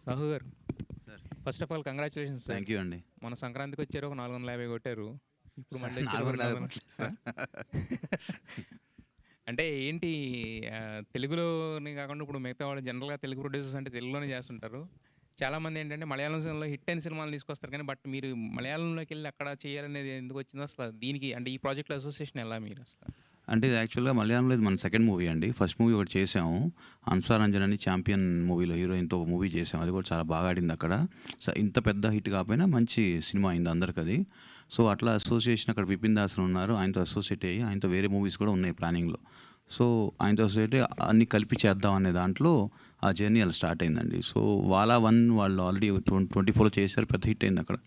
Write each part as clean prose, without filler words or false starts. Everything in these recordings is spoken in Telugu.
సాహు గారు, sir first of all congratulations sir. Thank you అండి. మన సంక్రాంతికి వచ్చారు ఒక 450 కొట్టారు. ఇప్పుడు సార్ మళ్ళీ వచ్చారు ఒక 450 400. కొట్టలేదు సార్. అంటే ఏంటి, తెలుగులోనే కాకుండా ఇప్పుడు మిగతా వాళ్ళు జనరల్గా తెలుగు ప్రొడ్యూసర్స్ అంటే తెలుగులోనే చేస్తుంటారు. చాలామంది ఏంటంటే మలయాళం సినిమాలో హిట్ అయిన సినిమాలు తీసుకొస్తారు కానీ బట్ మీరు మలయాళంలోకి వెళ్ళి అక్కడ చేయాలనేది ఎందుకు వచ్చిందో అసలు దీనికి అంటే ఈ ప్రాజెక్ట్లో అసోసియేషన్ ఎలా మీరు అసలు? అంటే ఇది యాక్చువల్గా మలయాళంలో ఇది మన సెకండ్ మూవీ అండి. ఫస్ట్ మూవీ ఒకటి చేసాము, అంశారంజన్ అని ఛాంపియన్ మూవీలో హీరోయిన్తో ఒక మూవీ చేసాము. అది కూడా చాలా బాగా ఆడింది అక్కడ. ఇంత పెద్ద హిట్ కాకపోయినా మంచి సినిమా అయింది అందరికి అది. సో అట్లా అసోసియేషన్ అక్కడ విపిన్ దాస్ ఉన్నారు, ఆయనతో అసోసియేట్ అయ్యి ఆయనతో వేరే మూవీస్ కూడా ఉన్నాయి ప్లానింగ్లో. సో ఆయనతో అసోసియేట్ అయ్యి అన్ని కలిపి చేద్దాం అనే దాంట్లో ఆ జర్నీ అలా స్టార్ట్ అయిందండి. సో వాలా 1 వాళ్ళు ఆల్రెడీ 24లో చేశారు, పెద్ద హిట్ అయింది అక్కడ.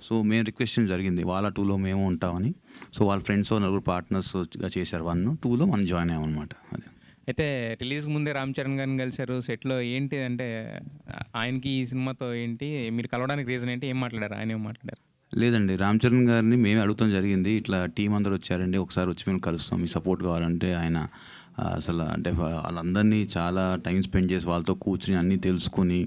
సో మేము రిక్వెస్ట్ చేయడం జరిగింది వాలా 2లో మేము ఉంటామని. సో వాళ్ళ ఫ్రెండ్స్ నలుగురు పార్ట్నర్స్గా చేశారు 1, 2లో మనం జాయిన్ అయ్యామన్నమాట. అది అయితే రిలీజ్కి ముందే రామ్ చరణ్ గారిని కలిశారు సెట్లో. ఏంటి అంటే ఆయనకి ఈ సినిమాతో ఏంటి మీరు కలవడానికి రీజన్ ఏంటి, ఏం మాట్లాడారు, ఆయన ఏం మాట్లాడారు? లేదండి, రామ్ చరణ్ గారిని మేమే అడుగుతాం జరిగింది. ఇట్లా టీం అందరూ వచ్చారండి, ఒకసారి వచ్చి మేము కలుస్తాం, మీ సపోర్ట్ కావాలంటే. ఆయన అసలు అంటే వాళ్ళందరినీ చాలా టైం స్పెండ్ చేసి వాళ్ళతో కూర్చుని అన్నీ తెలుసుకుని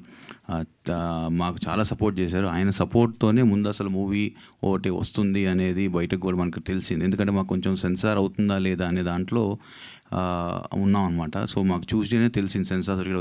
మాకు చాలా సపోర్ట్ చేశారు. ఆయన సపోర్ట్తోనే ముందు అసలు మూవీ ఒకటి వస్తుంది అనేది బయటకు కూడా మనకు తెలిసింది. ఎందుకంటే మాకు కొంచెం సెన్సార్ అవుతుందా లేదా అనే దాంట్లో ఉన్నాం అనమాట. సో మాకు ట్యూస్డేనే తెలిసింది సెన్సార్ సర్టిఫికేట్